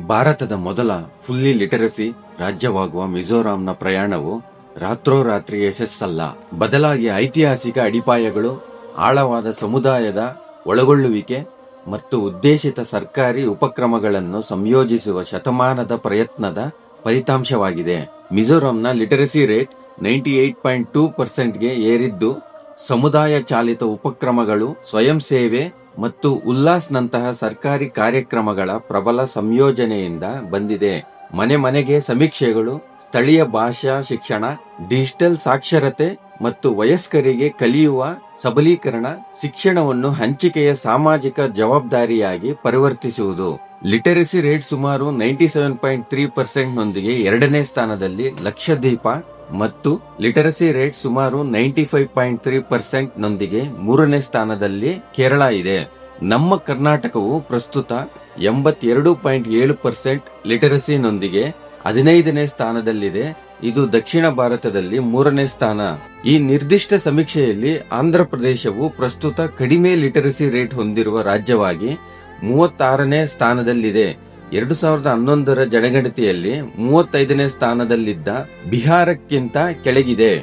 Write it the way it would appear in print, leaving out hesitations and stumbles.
ಭಾರತದ ಮೊದಲ fully literacy ರಾಜ್ಯವಾಗುವ ಮಿಜೋರಾಂನ ಪ್ರಯಾಣವು ರಾತ್ರೋರಾತ್ರಿ ಯಶಸ್ಸಲ್ಲ, ಬದಲಾಗಿ ಐತಿಹಾಸಿಕ ಅಡಿಪಾಯಗಳು, ಆಳವಾದ ಸಮುದಾಯದ ಒಳಗೊಳ್ಳುವಿಕೆ ಮತ್ತು ಉದ್ದೇಶಿತ ಸರ್ಕಾರಿ ಉಪಕ್ರಮಗಳನ್ನು ಸಂಯೋಜಿಸುವ ಶತಮಾನದ ಪ್ರಯತ್ನದ ಫಲಿತಾಂಶವಾಗಿದೆ. ಮಿಜೋರಾಂನ ಲಿಟರಸಿ ರೇಟ್ 98.2% ಏರಿದ್ದು, ಸಮುದಾಯ ಚಾಲಿತ ಉಪಕ್ರಮಗಳು, ಸ್ವಯಂ ಸೇವೆ ಮತ್ತು ಉಲ್ಲಾಸ್ನಂತಹ ಸರ್ಕಾರಿ ಕಾರ್ಯಕ್ರಮಗಳ ಪ್ರಬಲ ಸಂಯೋಜನೆಯಿಂದ ಬಂದಿದೆ. ಮನೆ ಮನೆಗೆ ಸಮೀಕ್ಷೆಗಳು, ಸ್ಥಳೀಯ ಭಾಷಾ ಶಿಕ್ಷಣ, ಡಿಜಿಟಲ್ ಸಾಕ್ಷರತೆ ಮತ್ತು ವಯಸ್ಕರಿಗೆ ಕಲಿಯುವ ಸಬಲೀಕರಣ, ಶಿಕ್ಷಣವನ್ನು ಹಂಚಿಕೆಯ ಸಾಮಾಜಿಕ ಜವಾಬ್ದಾರಿಯಾಗಿ ಪರಿವರ್ತಿಸುವುದು. ಲಿಟರಸಿ ರೇಟ್ ಸುಮಾರು 97.3% ನೊಂದಿಗೆ ಎರಡನೇ ಸ್ಥಾನದಲ್ಲಿ ಲಕ್ಷದ್ವೀಪ ಮತ್ತು ಲಿಟರಸಿ ರೇಟ್ ಸುಮಾರು 95.3% ನೊಂದಿಗೆ ಮೂರನೇ ಸ್ಥಾನದಲ್ಲಿ ಕೇರಳ ಇದೆ. ನಮ್ಮ ಕರ್ನಾಟಕವು ಪ್ರಸ್ತುತ 82.7% ಲಿಟರಸಿ ನೊಂದಿಗೆ 15ನೇ ಸ್ಥಾನದಲ್ಲಿದೆ. ಇದು ದಕ್ಷಿಣ ಭಾರತದಲ್ಲಿ ಮೂರನೇ ಸ್ಥಾನ. ಈ ನಿರ್ದಿಷ್ಟ ಸಮೀಕ್ಷೆಯಲ್ಲಿ ಆಂಧ್ರ ಪ್ರದೇಶವು ಪ್ರಸ್ತುತ ಕಡಿಮೆ ಲಿಟರಸಿ ರೇಟ್ ಹೊಂದಿರುವ ರಾಜ್ಯವಾಗಿ 36ನೇ ಸ್ಥಾನದಲ್ಲಿದೆ. 2011ರ ಜನಗಣತಿಯಲ್ಲಿ 35ನೇ ಸ್ಥಾನದಲ್ಲಿದ್ದ ಬಿಹಾರಕ್ಕಿಂತ ಕೆಳಗಿದೆ.